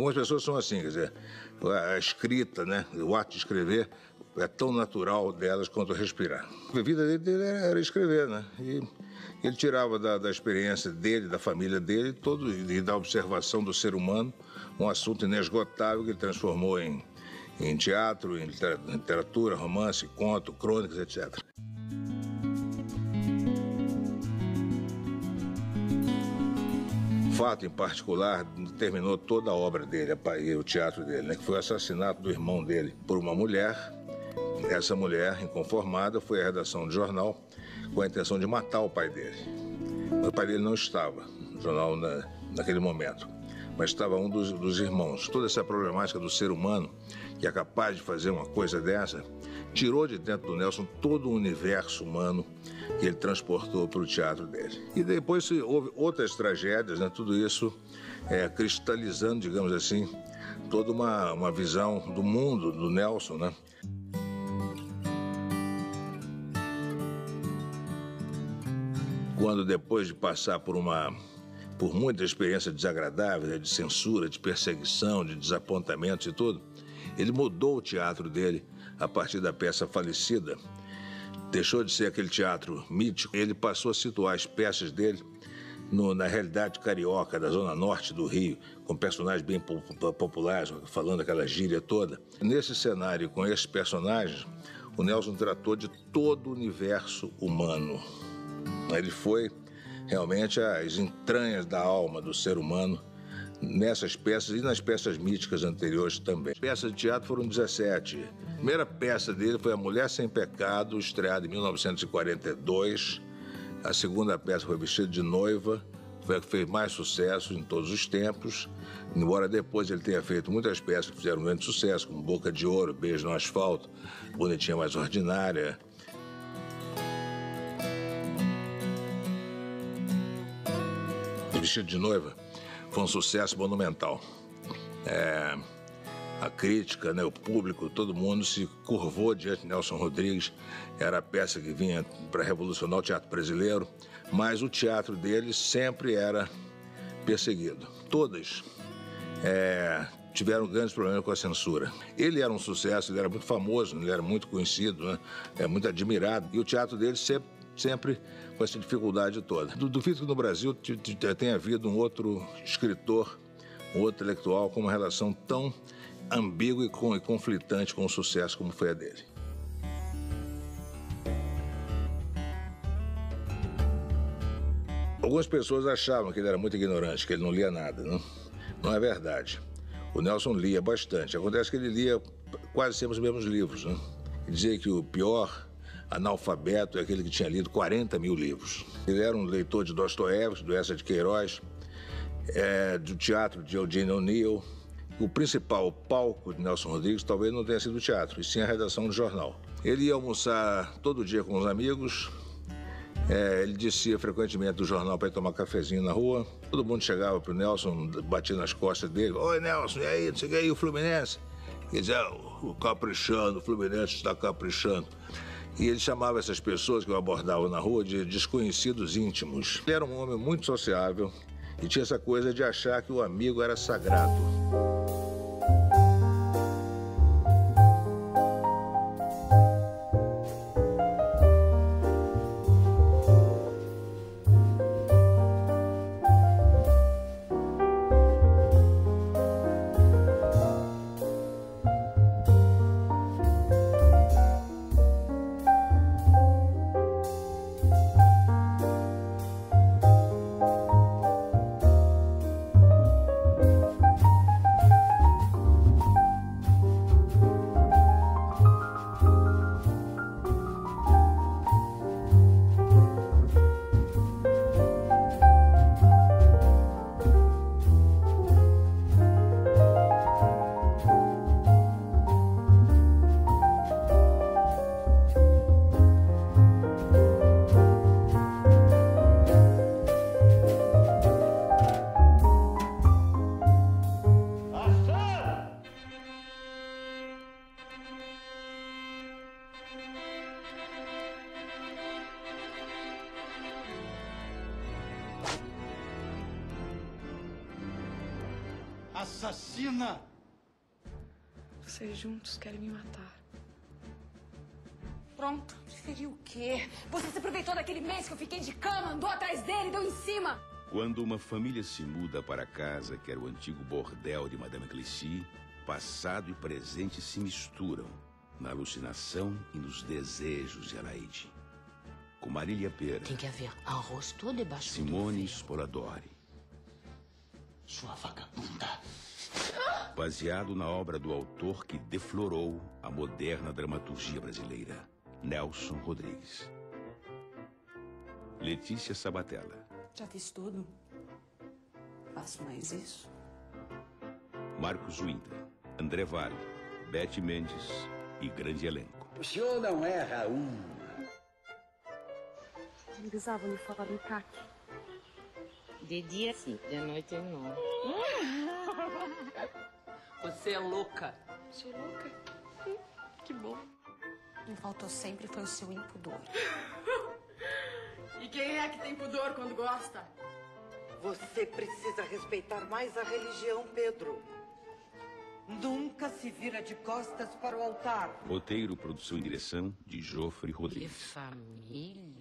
Algumas pessoas são assim, quer dizer, a escrita, né, o ato de escrever é tão natural delas quanto respirar. A vida dele era escrever, né? E ele tirava da experiência dele, da família dele, e da observação do ser humano, um assunto inesgotável que ele transformou em teatro, em literatura, romance, conto, crônicas, etc. Um fato em particular determinou toda a obra dele, o teatro dele, né, que foi o assassinato do irmão dele por uma mulher. Essa mulher, inconformada, foi à redação do jornal com a intenção de matar o pai dele. O pai dele não estava no jornal naquele momento, mas estava um dos irmãos. Toda essa problemática do ser humano, que é capaz de fazer uma coisa dessa, tirou de dentro do Nelson todo o universo humano que ele transportou para o teatro dele. E depois houve outras tragédias, né? Tudo isso cristalizando, digamos assim, toda uma visão do mundo do Nelson, né? Quando depois de passar por muita experiência desagradável, de censura, de perseguição, de desapontamentos e tudo, ele mudou o teatro dele a partir da peça Falecida. Deixou de ser aquele teatro mítico, ele passou a situar as peças dele na realidade carioca, da zona norte do Rio, com personagens bem populares, falando aquela gíria toda. Nesse cenário, com esses personagens, o Nelson tratou de todo o universo humano. Ele foi realmente às entranhas da alma do ser humano nessas peças e nas peças míticas anteriores também. As peças de teatro foram 17. A primeira peça dele foi A Mulher Sem Pecado, estreada em 1942. A segunda peça foi Vestido de Noiva, foi a que fez mais sucesso em todos os tempos, embora depois ele tenha feito muitas peças que fizeram um grande sucesso, como Boca de Ouro, Beijo no Asfalto, Bonitinha Mais Ordinária. Vestido de Noiva foi um sucesso monumental. A crítica, né, o público, todo mundo se curvou diante de Nelson Rodrigues. Era a peça que vinha para revolucionar o teatro brasileiro, mas o teatro dele sempre era perseguido. Todas tiveram grandes problemas com a censura. Ele era um sucesso, ele era muito famoso, ele era muito conhecido, né, muito admirado, e o teatro dele sempre com essa dificuldade toda. Duvido que no Brasil tenha havido um outro escritor, um outro intelectual com uma relação tão ambígua e conflitante com o sucesso como foi a dele. Algumas pessoas achavam que ele era muito ignorante, que ele não lia nada. Não é verdade. O Nelson lia bastante. Acontece que ele lia quase sempre os mesmos livros. Ele dizia que o pior analfabeto é aquele que tinha lido 40 mil livros. Ele era um leitor de Dostoiévski, do Eça de Queiroz, do teatro de Eugene O'Neill. O principal palco de Nelson Rodrigues talvez não tenha sido o teatro, e sim a redação do jornal. Ele ia almoçar todo dia com os amigos, ele descia frequentemente do jornal para ir tomar cafezinho na rua. Todo mundo chegava para o Nelson, batia nas costas dele. Oi, Nelson, e aí, não sei o que, aí o Fluminense? Ele dizia, o caprichando, o Fluminense está caprichando. E ele chamava essas pessoas que eu abordava na rua de desconhecidos íntimos. Ele era um homem muito sociável e tinha essa coisa de achar que o amigo era sagrado. Assassina! Vocês juntos querem me matar. Pronto. Preferiu o quê? Você se aproveitou daquele mês que eu fiquei de cama, andou atrás dele, deu em cima. Quando uma família se muda para a casa que era o antigo bordel de Madame Clichy, passado e presente se misturam na alucinação e nos desejos de Anaide. Com Marília Pera, Tem que haver um rosto debaixo Simone do Spoladori. Sua vagabunda! Baseado na obra do autor que deflorou a moderna dramaturgia brasileira, Nelson Rodrigues. Letícia Sabatella. Já fiz tudo. Faço mais isso. Marcos Winter, André Vale, Beth Mendes e grande elenco. O senhor não é Raul. Ele usava uniforme caqui. De dia sim, de noite não. Você é louca. Sou louca? Que bom. Me faltou sempre foi o seu impudor. E quem é que tem pudor quando gosta? Você precisa respeitar mais a religião, Pedro. Nunca se vira de costas para o altar. Roteiro, produção e direção de Jofre Que Rodrigues. família.